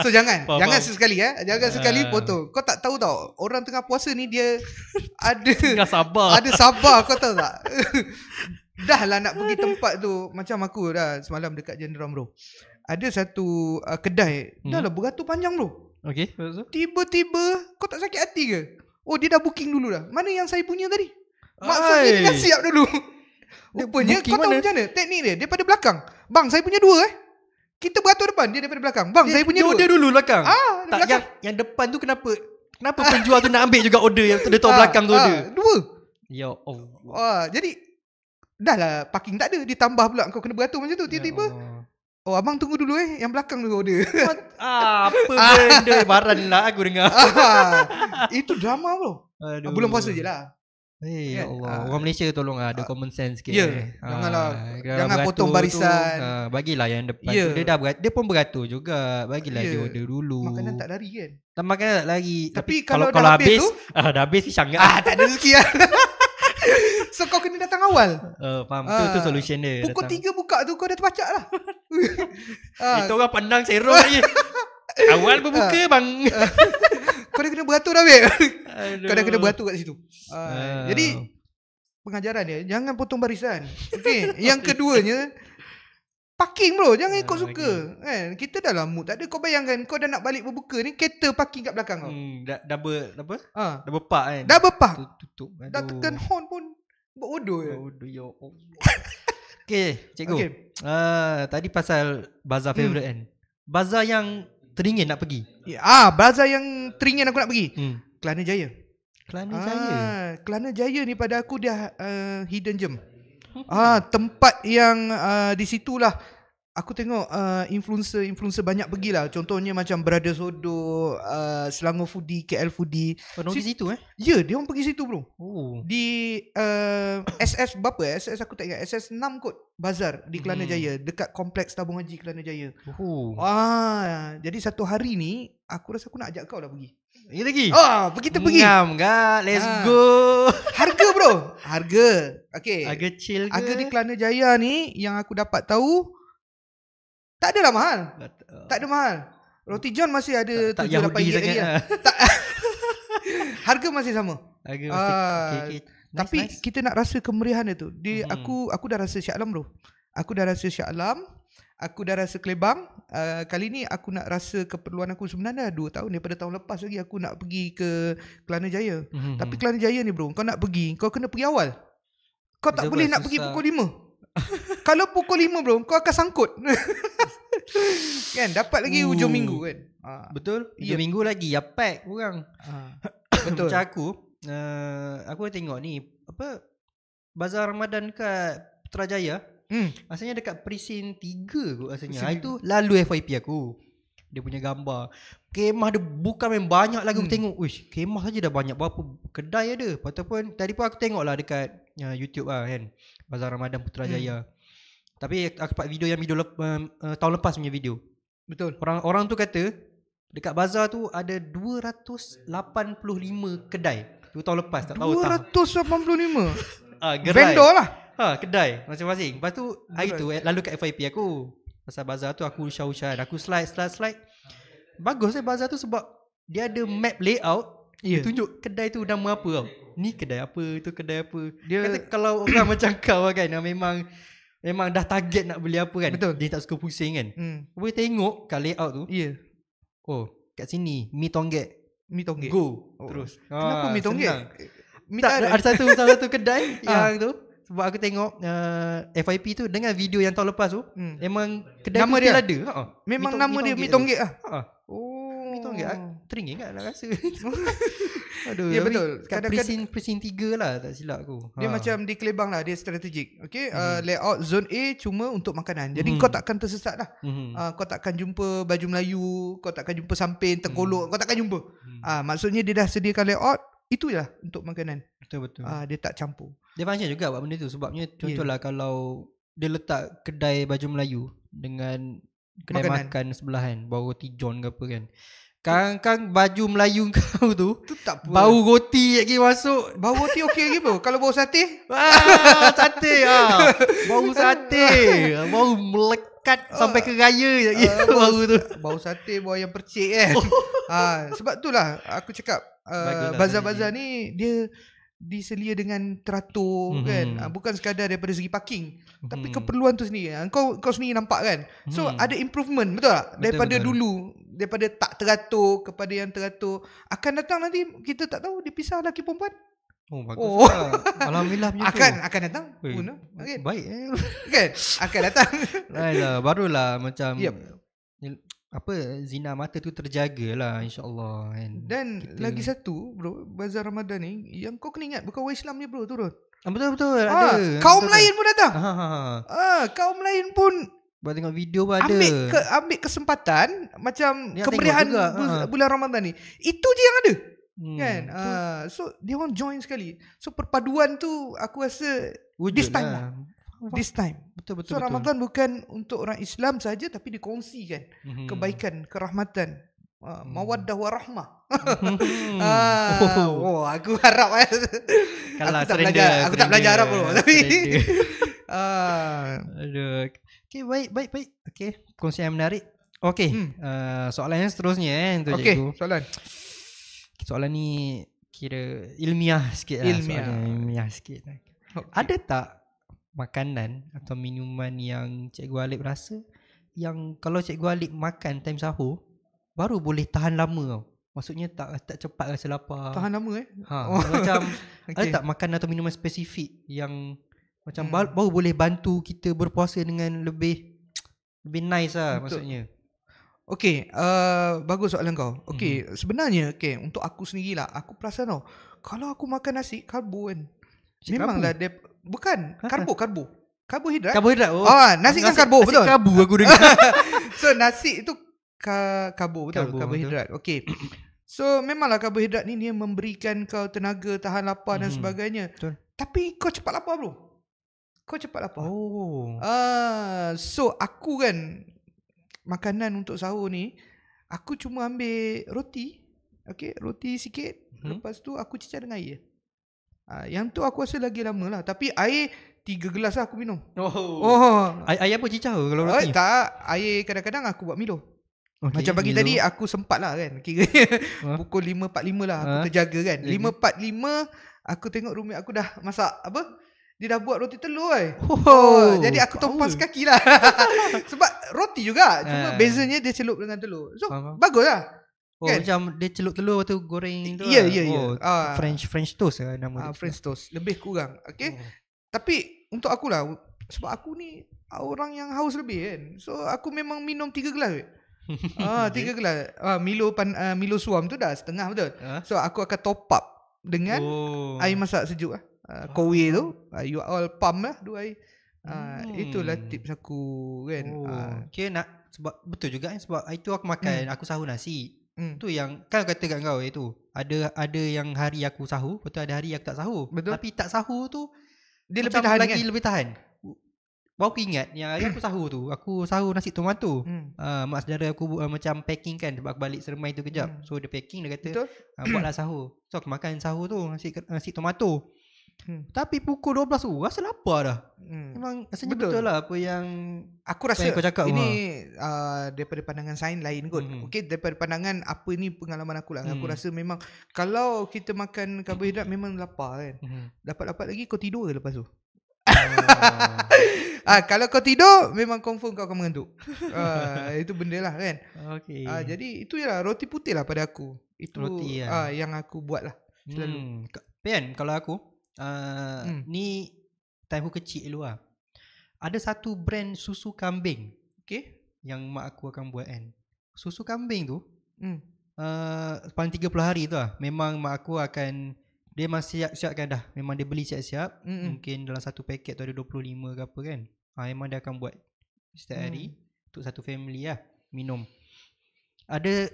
So jangan sesekali jangan sekali potong. Kau tak tahu tau, orang tengah puasa ni dia ada tengah sabar. Ada sabar, kau tahu tak? Dah lah nak pergi tempat tu. Macam aku dah semalam dekat Jenderal bro. Ada satu kedai dah lah beratur panjang bro. Okay. Tiba-tiba kau tak sakit hati ke? Dia dah booking dulu dah. Mana yang saya punya tadi? Maksudnya dia dah siap dulu. Rupanya kau tahu macam mana teknik dia? Daripada belakang. Bang, saya punya 2 Kita beratur depan, dia daripada belakang. Bang, saya punya 2. Dia dulu belakang. Tak belakang. Yang depan tu kenapa penjual tu nak ambil juga order yang dia tahu belakang tu order? 2. Ya Allah. Jadi dah lah parking tak ada, ditambah pula kau kena beratur macam tu tiba-tiba. Abang tunggu dulu yang belakang dulu order. Apa benda baran lah aku dengar. Itu drama bro. Bulan puasa je lah. Ya Allah. Orang Malaysia tolong ada common sense sikit. Janganlah. Jangan potong barisan. Bagilah yang depan tu. Dia pun beratur juga. Bagilah dia order dulu. Makanan tak lari kan? Makanan tak lari. Tapi kalau habis tu, dah habis pisang kan? tak ada rezeki lah. So kau kena datang awal. Faham. Tu solution dia. Pukul 3 buka tu kau dah terpacak lah. Itu orang pandang serong lagi. Awal berbuka bang. Kau dah kena beratur dah babe. Kau dah kena beratur kat situ. Jadi pengajaran dia, jangan potong barisan. Okay. Yang keduanya, parking bro, jangan ikut suka. Kan? Kita dah lah mood tak ada. Kau bayangkan kau dah nak balik berbuka ni, kereta parking kat belakang kau. Dah berpak kan. Dah berpak. Tutup. Dah tekan horn pun bodoh je. Ya Allah. Okay, cikgu. Tadi pasal bazar favourite kan. Bazar yang teringin nak pergi. Bazar yang teringin aku nak pergi. Kelana Jaya. Kelana Jaya ni pada aku dia hidden gem. Tempat yang di situlah aku tengok influencer banyak pergilah. Contohnya macam Brother Sodo, Selangor Foodie, KL Foodie. Pergi situ Ya, dia orang pergi situ bro. Di SS berapa? SS aku tak ingat. SS 6 kot bazar di Kelana Jaya, dekat kompleks Tabung Haji Kelana Jaya. Jadi satu hari ni aku rasa aku nak ajak kau lah pergi. Lagi? Kita pergi. Ngam kan? Let's go. Harga bro. Harga. Okay. Harga chill ke? Harga di Kelana Jaya ni yang aku dapat tahu tak adalah mahal. Tak ada mahal. Roti John masih ada tak Yahudi sangat lah. Harga masih sama. Harga masih okay. Tapi kita nak rasa kemeriahan dia tu. Aku dah rasa Shah Alam bro. Aku dah rasa Shah Alam. Aku dah rasa Kelebang. Kali ni aku nak rasa keperluan aku. Sebenarnya 2 tahun daripada tahun lepas lagi aku nak pergi ke Kelana Jaya. Tapi Kelana Jaya ni bro, kau nak pergi, kau kena pergi awal. Kau tak boleh nak pergi pukul 5. Kalau pukul 5 bro, kau akan sangkut. Kan dapat lagi hujung minggu kan. Betul. Hujung minggu lagi ya pack kurang. Betul. Macam aku tengok ni bazar Ramadan kat Putrajaya. Rasanya dekat presin 3 kot rasanya. Itu lalu FYP aku. Dia punya gambar. Kemah dia bukan main banyak lagi aku tengok. Uish, kemah saja dah banyak berapa kedai ada. Ataupun tadi pun aku tengok lah dekat YouTube lah kan. Bazar Ramadan Putrajaya. Tapi aku dapat video yang tahun lepas punya video. Betul. Orang tu kata dekat bazar tu ada 285 kedai. Tu tahun lepas tak tahu 285. Gerai. Vendor lah. Kedai masing-masing. Lepas tu hari tu lalu kat FYP aku. Pasal bazar tu aku usah-usah. Aku slide. Bagus bazar tu sebab dia ada map layout. Dia tunjuk kedai tu nama apa tau. Ni kedai apa, tu kedai apa. Dia kata kalau orang macam kau kan memang dah target nak beli apa kan. Betul. Dia tak suka pusing kan. Boleh tengok kat layout tu. Kat sini mi tonggek. Go. Terus. Kenapa mi tonggek? Ada salah satu kedai yang tu Sebab aku tengok FYP tu dengan video yang tahun lepas tu, memang kedai nama tu dia still ada. memang nama dia Mi Tonggek lah. Mi Tonggek teringat nak rasa. Aduh, Ya betul. Kat presin 3 lah tak silap aku. Dia macam di Kelebang lah, dia strategik. Okay, layout zone A cuma untuk makanan. Jadi kau takkan tersesat lah. Kau takkan jumpa baju Melayu, kau takkan jumpa samping, tengkolok, kau takkan jumpa. Maksudnya dia dah sediakan layout, itu je lah untuk makanan. Betul. Dia tak campur. Dia function juga buat benda tu. Sebabnya contohlah kalau dia letak kedai baju Melayu dengan kedai makan sebelahan, bau roti John ke apa kan. Kang baju Melayu kau tu tak apa. Bau roti lagi masuk. Bau roti okey lagi bro. Kalau bau sate, sate bau sate, bau melekat sampai ke raya lagi bau tu. Bau sate, bau ayam percik kan. Sebab itulah aku cakap bazar-bazar ni dia diselia dengan teratur kan. Bukan sekadar daripada segi parking, tapi keperluan tu sendiri. Kau sendiri nampak kan. So ada improvement, betul tak? Daripada dulu, daripada tak teratur kepada yang teratur. Akan datang nanti kita tak tahu dia pisah lelaki perempuan. Bagus lah. Alhamdulillah punya akan datang. Okay. Baik kan? Akan datang. Barulah macam apa, zina mata tu terjaga lah, insyaAllah kan. Dan lagi satu bro, bazar Ramadan ni yang kau kena ingat, bukan orang Islam je bro turun. Betul ada. Kaum lain pun datang. Kaum lain pun buat tengok video pun ada. Ambil kesempatan macam dia kemeriahan bulan Ramadan ni. Itu je yang ada. Kan? So dia orang join sekali. So perpaduan tu aku rasa wujud this time lah. This time. Betul. So Ramadan bukan untuk orang Islam saja, tapi dikongsikan kebaikan, kerahmatan, mawaddah warahmah. Aku harap aku tak belajar Arab bro, tapi aduh. Okay, baik. Okay, kongsian yang menarik. Okay, soalan yang seterusnya untuk cikgu. Soalan ni kira ilmiah sikit lah. Ilmiah sikit. Ada tak makanan atau minuman yang Cikgu Alip rasa yang kalau Cikgu Alip makan time sahur baru boleh tahan lama tau? Maksudnya tak cepat rasa lapar. Tahan lama macam ada tak makanan atau minuman spesifik yang macam baru boleh bantu kita berpuasa dengan lebih nice lah maksudnya. Okay, bagus soalan kau. Okay, sebenarnya untuk aku sendirilah, aku perasan tau, kalau aku makan nasi karbo kan, memanglah dia bukan karbohidrat. Nasi kan karbo, betul. Nasi karbo aku dengar. So nasi itu karbo, betul, karbohidrat. Okay. So memanglah karbohidrat ni dia memberikan kau tenaga, tahan lapar dan sebagainya. Betul. Tapi kau cepat lapar bro. So aku kan makanan untuk sahur ni, aku cuma ambil roti. Okay, roti sikit. Lepas tu aku cicah dengan air. Yang tu aku rasa lagi lama lah. Tapi air 3 gelas lah aku minum. Air apa cicah kalau roti? Tak, air kadang-kadang aku buat Milo. Macam pagi Milo. Tadi aku sempat lah kan, kira pukul 5.45 lah aku terjaga kan. 5.45 aku tengok roommate aku dah masak apa, dia dah buat roti telur jadi aku tompas kaki lah. Sebab roti juga, cuma bezanya dia celup dengan telur. So bagus lah kan? Macam dia celup telur tu goreng tu. Ya. French toast lah nama dia. French toast lebih kurang. Okay. Tapi untuk aku lah, sebab aku ni orang yang haus lebih kan, so aku memang minum 3 gelas 3 gelas. Milo suam tu dah setengah, betul. So aku akan top up dengan air masak sejuk lah. Kowe tu you all pump lah 2 air. Itulah tips aku kan. Okay, sebab betul juga kan, sebab itu aku makan aku sahur nasi. Tu yang kan kata kat kau itu ada yang hari aku sahur, betul, ada hari aku tak sahur. Betul. Tapi tak sahur tu dia lebih tahan lagi kan? Lebih tahan. Baru aku ingat yang hari aku sahur tu, aku sahur nasi tomato. Mak saudara aku macam packing kan, sebab aku balik Seremai tu kejap. So dia packing, dia kata buatlah sahur. So aku makan sahur tu nasi tomato. Tapi pukul 12 tu rasa lapar dah. Memang rasanya betul lah apa yang aku rasa kau cakap. Ini daripada pandangan sains lain kot. Okey, daripada pandangan apa ni pengalaman aku lah. Aku rasa memang kalau kita makan karbohidrat memang lapar kan. Dapat lagi kau tidur lepas tu. Kalau kau tidur memang confirm kau akan mengantuk. Itu benda lah kan. Jadi itu lah roti putih lah pada aku. Itu roti, yang aku buat lah selalu. Pian, kalau aku ni time aku kecil dulu lah. Ada satu brand susu kambing, Okay. yang mak aku akan buat kan. Susu kambing tu paling 30 hari tu lah. Memang mak aku akan, dia memang siap-siapkan dah. Memang dia beli siap-siap. Mungkin dalam satu paket tu ada 25 ke apa kan. Memang dia akan buat setiap hari untuk satu family lah minum. Ada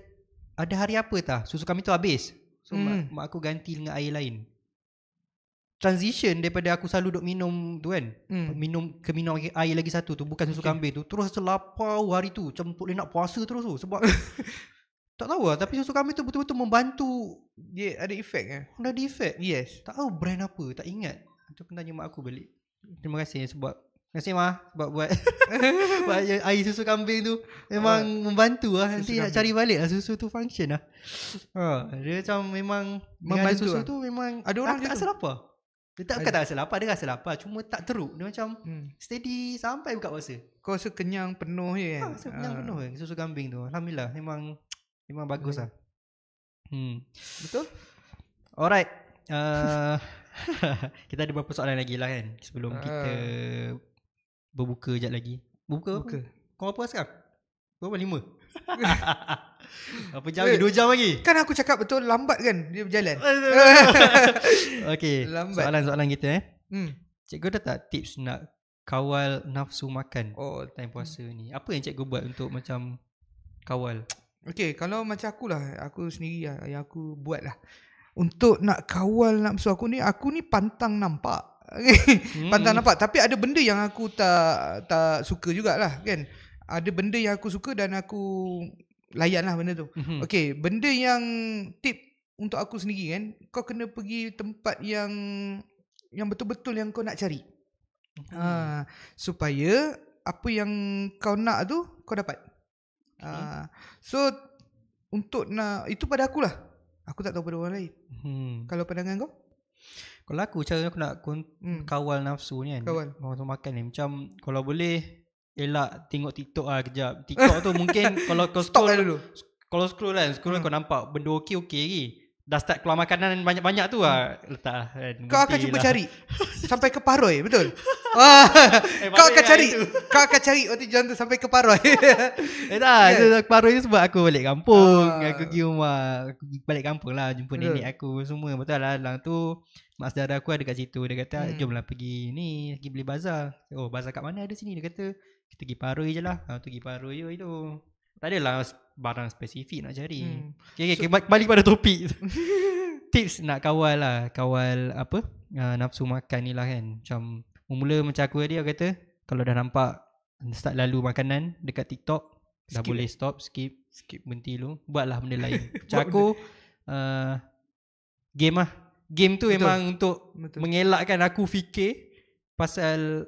hari apa tah susu kambing tu habis. So mak aku ganti dengan air lain. Transition daripada aku selalu duk minum tu kan, minum air lagi satu tu, bukan susu kambing tu, terus lapar hari tu, macam boleh nak puasa terus tu. Sebab tak tahu lah, tapi susu kambing tu betul-betul membantu. Dia ada efek Ada efek. Yes. Tak tahu brand apa, tak ingat. Itu pun tanya mak aku balik. Terima kasih sebab, terima kasih Ma sebab buat air susu kambing tu. Memang membantu lah. Nanti nak cari balik lah susu tu function lah. Dia macam memang membantu susu tu memang ada orang tak rasa lapar. Dia tak rasa lapar, dia rasa lapar, cuma tak teruk. Dia macam steady sampai buka puasa. Kau rasa kenyang penuh je kan? Rasa kenyang penuh kan susu kambing tu. Alhamdulillah, memang bagus lah. Betul? Alright. Kita ada beberapa soalan lagi lah kan, sebelum kita berbuka sekejap lagi. Buka. Kau apa sekarang? Berapa? 5? Apa jam lagi? 2 jam lagi. Kan aku cakap betul lambat kan dia berjalan. Okay, soalan-soalan kita Cikgu ada tak tips nak kawal nafsu makan time puasa ni? Apa yang cikgu buat untuk macam kawal? Okay, kalau macam aku sendiri lah, yang aku buat lah untuk nak kawal nafsu aku ni pantang nampak. Pantang nampak. Tapi ada benda yang aku tak suka jugalah kan. Ada benda yang aku suka dan aku layan lah benda tu. Okay, benda yang tip untuk aku sendiri kan, kau kena pergi tempat yang betul-betul yang kau nak cari. Supaya apa yang kau nak tu kau dapat. So untuk nak, itu pada akulah. Aku tak tahu pada orang lain. Kalau pandangan kau? Kalau aku, cara aku nak kawal nafsu ni kan, nafsu makan ni, macam kalau boleh elak tengok TikTok lah kejap. TikTok tu mungkin kalau kau scroll dulu. Kalau scroll kau nampak benda okey lagi. Dah start keluar makanan banyak-banyak tu lah letak lah kan. Kau akan cuba cari sampai ke Paroi, betul? Kau akan cari roti john tu sampai ke Paroi. Tak, Paroi tu sebab aku balik kampung. Aku pergi rumah, aku balik kampung lah, jumpa nenek aku semua. Betul lah, lang tu mak saudara aku ada kat situ. Dia kata jomlah pergi beli bazar. Bazar kat mana ada sini? Dia kata kita pergi Paroi je lah. Tu pergi Paroi je itu. Tak adalah barang spesifik nak cari. Okay, balik pada topik. Tips nak kawal apa nafsu makan ni lah kan. Macam mula macam aku tadi, aku kata kalau dah nampak start lalu makanan dekat TikTok, dah boleh stop, skip berhenti dulu, buatlah benda lain. Macam aku game lah. Game tu memang untuk mengelakkan aku fikir pasal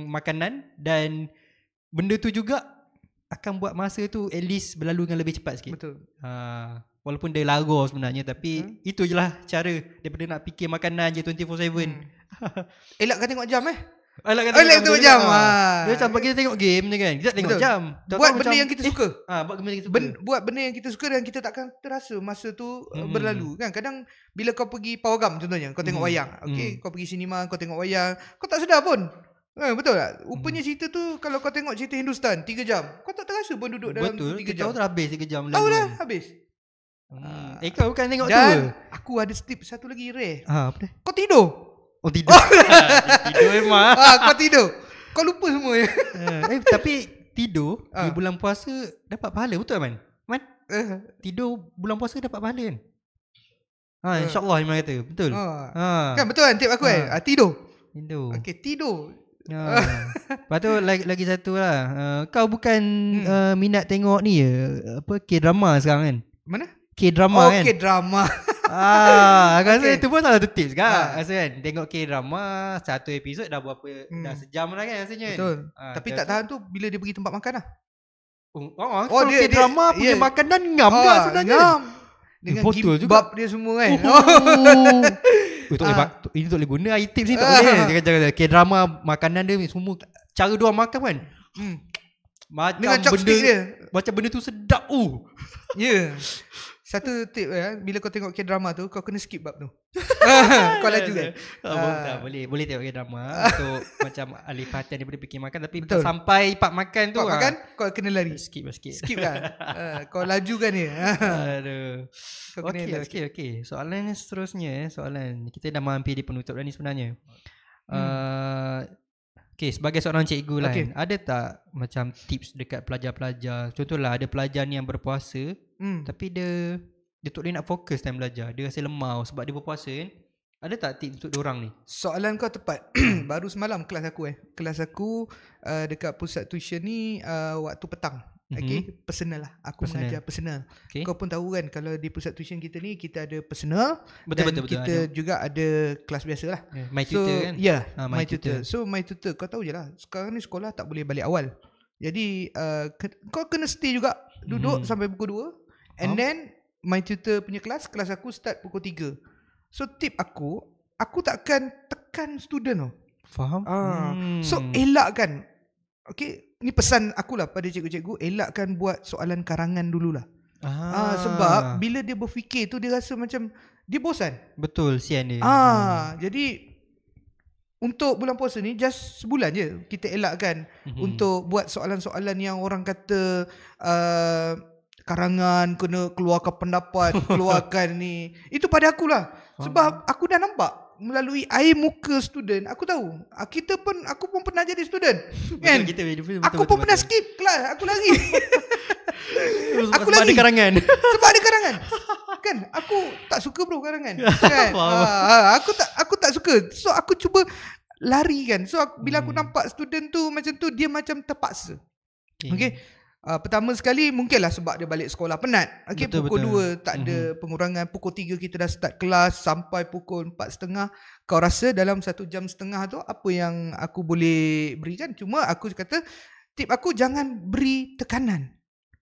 makanan, dan benda tu juga akan buat masa tu at least berlalu dengan lebih cepat sikit. Betul. Walaupun dia lara sebenarnya, tapi itu je lah cara daripada nak fikir makanan je 24/7. Elakkan tengok jam Elakkan tengok jam. Dia macam kita tengok game je kan, kita tengok jam. Buat benda yang kita suka. Buat benda yang kita suka dan kita takkan terasa masa tu berlalu kan. Kadang bila kau pergi Pawagam contohnya, kau tengok wayang. Okay, kau pergi sinema, kau tengok wayang, kau tak sedar pun. Betul tak? Rupanya cerita tu, kalau kau tengok cerita Hindustan 3 jam, kau tak terasa pun duduk dalam 3 jam. Betul, habis 3 jam lalu. Tahu lah, habis. Kau bukan tengok tu. Dan aku ada tip satu lagi rare. Apa dia? Kau tidur. Tidur. Tidur memang. Kau tidur. Kau lupa semua ya. Tapi tidur di bulan puasa dapat pahala, betul Man? Tidur bulan puasa dapat pahala kan? InsyaAllah Imran kata. Betul. Kan betul kan tip aku Tidur. Okay, tidur. Lepas tu lagi satu lah. Kau bukan minat tengok ni apa K-drama sekarang kan? Mana? K-drama kan? K-drama. Aku rasa itu pun salah satu tips kan? Rasa kan? Tengok K-drama satu episod dah berapa? Dah sejam lah kan rasanya. Betul. Tapi tak tahan tu bila dia pergi tempat makan lah. Kalau K-drama punya makanan ngam kan sebenarnya? Ngam. Dengan gimbab dia semua kan. Ini tak boleh guna tips ni, tak boleh. Jangan K-drama makanan dia semua cara dia makan kan. Macam dengan chopstick dia. Macam benda tu sedap. Ya. Satu tip bila kau tengok K-drama tu, kau kena skip bab tu. Kau laju kan? Boleh tengok drama untuk macam alih perhatian daripada fikir makan, tapi betul. Sampai part makan tu part makan kau kena lari. Skip kan? Kau laju kan dia. Aduh. Okey. Soalan seterusnya, soalan kita dah hampir di penutup dah ni sebenarnya. Okay, sebagai seorang cikgu lah, ada tak macam tips dekat pelajar-pelajar? Contohlah ada pelajar ni yang berpuasa, tapi dia tak boleh nak fokus time belajar. Dia rasa lemau sebab dia berpuasa kan. Ada tak tips untuk diorang ni? Soalan kau tepat. Baru semalam kelas aku dekat pusat tuition ni waktu petang. Personal lah. Aku mengajar personal. Kau pun tahu kan, kalau di pusat tuition kita ni, kita ada personal. Betul. Kita juga ada kelas biasa lah. My tutor kan? My tutor. So my tutor, kau tahu je lah, sekarang ni sekolah tak boleh balik awal. Jadi kau kena stay juga, duduk sampai pukul 2. And then my tutor punya kelas aku start pukul 3. So tip aku takkan tekan student tau. Faham? So elakkan. Ni pesan akulah pada cikgu-cikgu, elakkan buat soalan karangan dululah. Sebab bila dia berfikir tu, dia rasa macam dia bosan. Betul, sian dia. Jadi untuk bulan puasa ni just sebulan je kita elakkan untuk buat soalan-soalan yang orang kata karangan, kena keluarkan pendapat, keluarkan ni. Itu pada akulah. Sebab aku dah nampak melalui air muka student, aku tahu. Aku pun pernah jadi student. Kan? Aku pun pernah skip kelas, aku lari. Sebab ada karangan. Sebab ada karangan. Kan? Aku tak suka bro karangan. Kan? Aku tak suka. So aku cuba lari kan. So bila aku nampak student tu macam tu, dia macam terpaksa. Pertama sekali mungkinlah sebab dia balik sekolah penat. Pukul 2 tak ada pengurangan, pukul 3 kita dah start kelas sampai pukul 4.30. Kau rasa dalam 1 jam setengah tu apa yang aku boleh berikan? Cuma aku kata, tip aku jangan beri tekanan.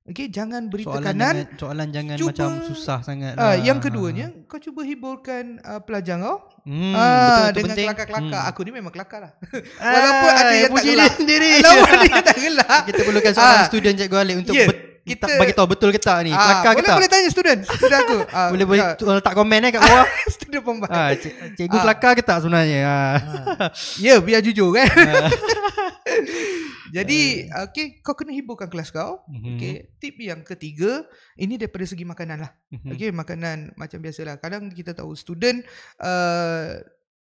Jangan beri tekanan. Soalan jangan macam susah sangat. Yang keduanya, kau cuba hiburkan pelajar kau. Betul, dengan penting. kelakar-kelakar. Aku ni memang kelakar lah. Walaupun ada yang tak gelak. Walaupun ada yang tak gelak. Kita perlukan seorang student cikgu Alik untuk kita bagi tahu betul ke tak ni. Kelakar ke tak? Boleh tanya student aku. Boleh letak komen kat bawah. Student pembang. Cikgu kelakar ke tak sebenarnya? Biar jujur kan. Jadi kau kena hiburkan kelas kau. Tip yang ketiga, ini daripada segi makanan lah. Makanan macam biasalah. Kadang kita tahu student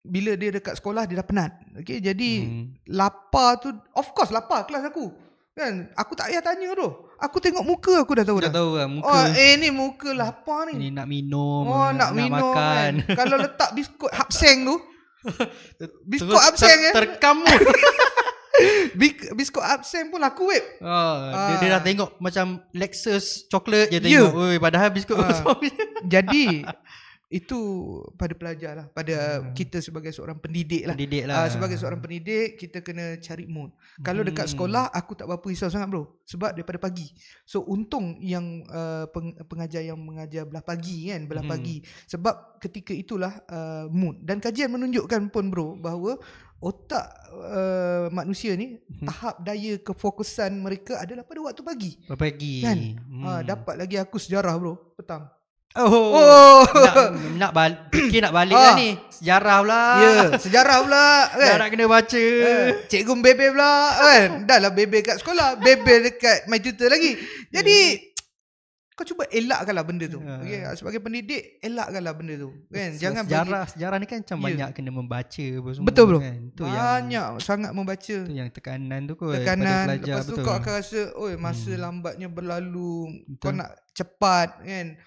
bila dia dekat sekolah dia dah penat. Jadi lapar tu, of course lapar kelas aku. Kan? Aku tak payah tanya tu. Aku tengok muka aku dah tahu dah. Tahu lah muka. Ni muka lapar ni. Ini nak minum, nak minum makan. Kan? Kalau letak biskut hapseng tu. Biskut hapseng terkam tu. Biskut absen pun laku web. Dia dah tengok macam Lexus coklat je tengok. Padahal biskut Jadi itu pada pelajar lah, pada kita sebagai seorang pendidik lah. Sebagai seorang pendidik, kita kena cari mood. Kalau dekat sekolah, aku tak berapa risau sangat bro. Sebab daripada pagi. So untung yang pengajar yang mengajar belah pagi kan, belah pagi. Sebab ketika itulah mood. Dan kajian menunjukkan pun bro, bahawa otak manusia ni, tahap daya kefokusan mereka adalah pada waktu pagi. Kan? Dapat lagi aku sejarah bro, petang. Nak fikir nak balik lah ni. Sejarah pula. Sejarah pula kan? Nak kena baca. Cikgu bebe pula kan? Dah lah bebe kat sekolah, bebe dekat my tutor lagi. Jadi kau cuba elakkanlah benda tu. Sebagai pendidik, elakkanlah benda tu kan? Jangan sejarah ni kan macam banyak kena membaca apa semua. Betul bro kan? Banyak sangat membaca. Tu yang tekanan tu kot. Tekanan. Lepas tu kau akan rasa masa lambatnya berlalu. Kau nak cepat kan.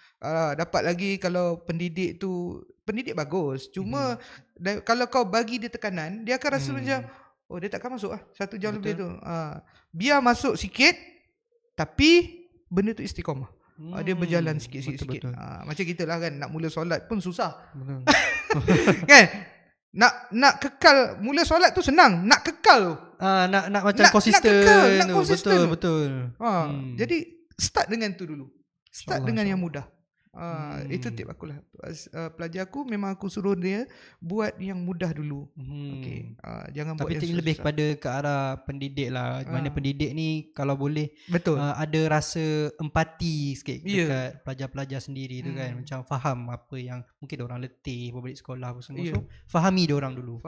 Dapat lagi kalau pendidik tu, pendidik bagus. Cuma kalau kau bagi dia tekanan, dia akan rasa macam dia takkan masuk 1 jam lebih tu. Biar masuk sikit, tapi benda tu istiqamah. Dia berjalan sikit-sikit. Macam kita lah kan, nak mula solat pun susah. Kan? Nak kekal, mula solat tu senang. Nak kekal tu. Nak macam konsisten. Nak konsisten. Betul. Jadi start dengan tu dulu. Start dengan yang mudah. Itu tip aku lah. Pelajar aku memang aku suruh dia buat yang mudah dulu. Okay. Jangan tapi buat yang lebih susah. kepada ke arah pendidik lah. Mana pendidik ni kalau boleh betul. Ada rasa empati sikit dekat pelajar-pelajar sendiri tu kan. Macam faham apa yang mungkin orang letih balik sekolah apa semua. So fahami dia orang dulu.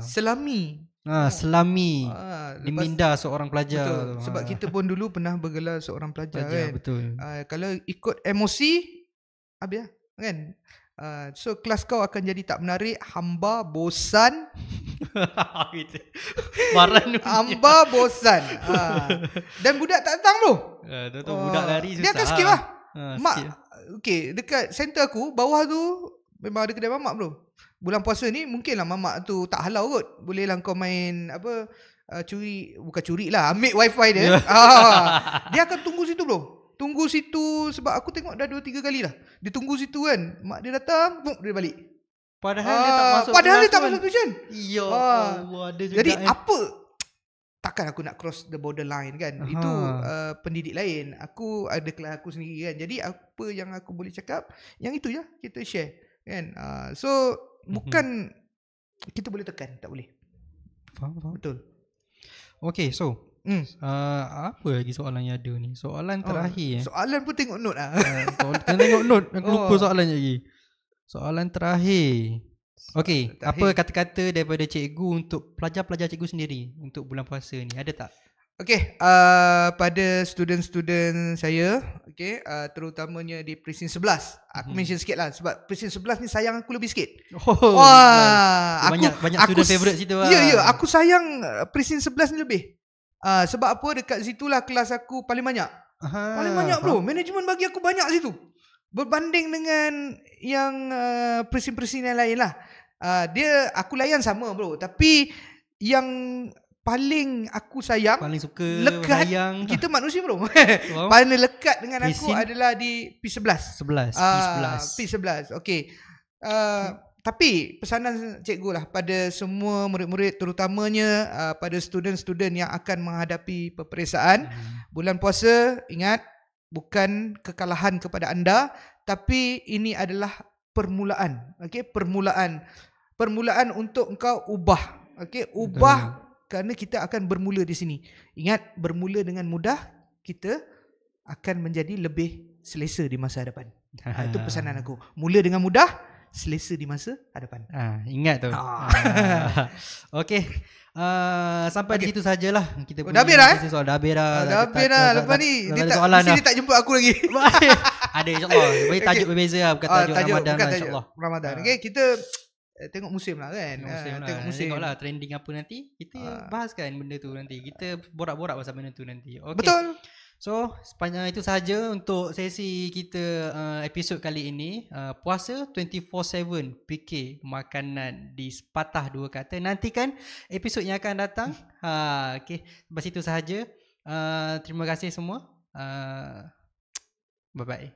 Selami. Selami diminda seorang pelajar. Betul. Sebab kita pun dulu pernah bergelar seorang pelajar kan. Betul. Kalau ikut emosi habis kan. So kelas kau akan jadi tak menarik, hamba, bosan. Hamba, bosan. Dan budak tak datang tu. Budak lari susah. Dia akan skip lah. Mak, okay, dekat center aku bawah tu memang ada kedai mamak bro. Bulan puasa ni mungkin lah mamak tu tak halau kot. Boleh lah kau main apa, bukan curi lah, ambil wifi dia. Dia akan tunggu situ bro. Tunggu situ sebab aku tengok dah 2-3 kali lah. Dia tunggu situ kan. Mak dia datang, dia balik. Padahal dia tak masuk. Padahal dia tak masuk tuition. Ya Allah, ada juga. Jadi apa? Takkan aku nak cross the borderline kan. Itu pendidik lain. Aku ada kelas aku sendiri kan. Jadi apa yang aku boleh cakap, yang itu je kita share kan. So bukan kita boleh tekan, tak boleh. Faham. Betul. Okay, so apa lagi soalan yang ada ni? Soalan terakhir. Soalan pun tengok note lah. Tengok note. Aku lupa soalan lagi. Soalan terakhir. Okay, apa kata-kata daripada cikgu untuk pelajar-pelajar cikgu sendiri untuk bulan puasa ni? Ada tak? Okay, pada student-student saya, okay, terutamanya di Presin 11. Aku mention sikit lah sebab Presin 11 ni sayang aku lebih sikit. Banyak student favourite situ lah. Ya, aku sayang Presin 11 ni lebih. Sebab apa, dekat situlah kelas aku paling banyak. Paling banyak bro. Management bagi aku banyak situ. Berbanding dengan yang presin-presin yang lain lah. Aku layan sama bro. Tapi yang paling aku sayang, paling suka, lekat, sayang. Kita manusia bro. Paling lekat dengan aku adalah di P11. P11. Okay. Tapi pesanan cikgu lah pada semua murid-murid, terutamanya pada student-student yang akan menghadapi peperiksaan bulan puasa, ingat, bukan kekalahan kepada anda, tapi ini adalah permulaan. Okay, permulaan untuk engkau ubah. Okay, ubah. Kerana kita akan bermula di sini. Ingat, bermula dengan mudah, kita akan menjadi lebih selesa di masa hadapan. Itu pesanan aku. Mula dengan mudah, selesa di masa hadapan. Ingat tu. Okay. Sampai di situ sajalah. Kita dah habis dah soal dah habis dah. Dah habis dah. Lepas ni dia tak jemput aku lagi. Ada insyaAllah. Bagi tajuk berbeza lah. Bukan tajuk Ramadan lah, insyaAllah. Ramadan. Okay, kita tengok musim lah kan. Tengok musim. Tengoklah trending apa nanti. Kita bahaskan benda tu nanti. Kita borak-borak pasal benda tu nanti. Okay. Betul. So sepanjang itu sahaja untuk sesi kita episod kali ini. Puasa 24/7 fikir makanan di sepatah dua kata. Nantikan episod yang akan datang. Okay. Sampai situ sahaja. Terima kasih semua. Bye bye.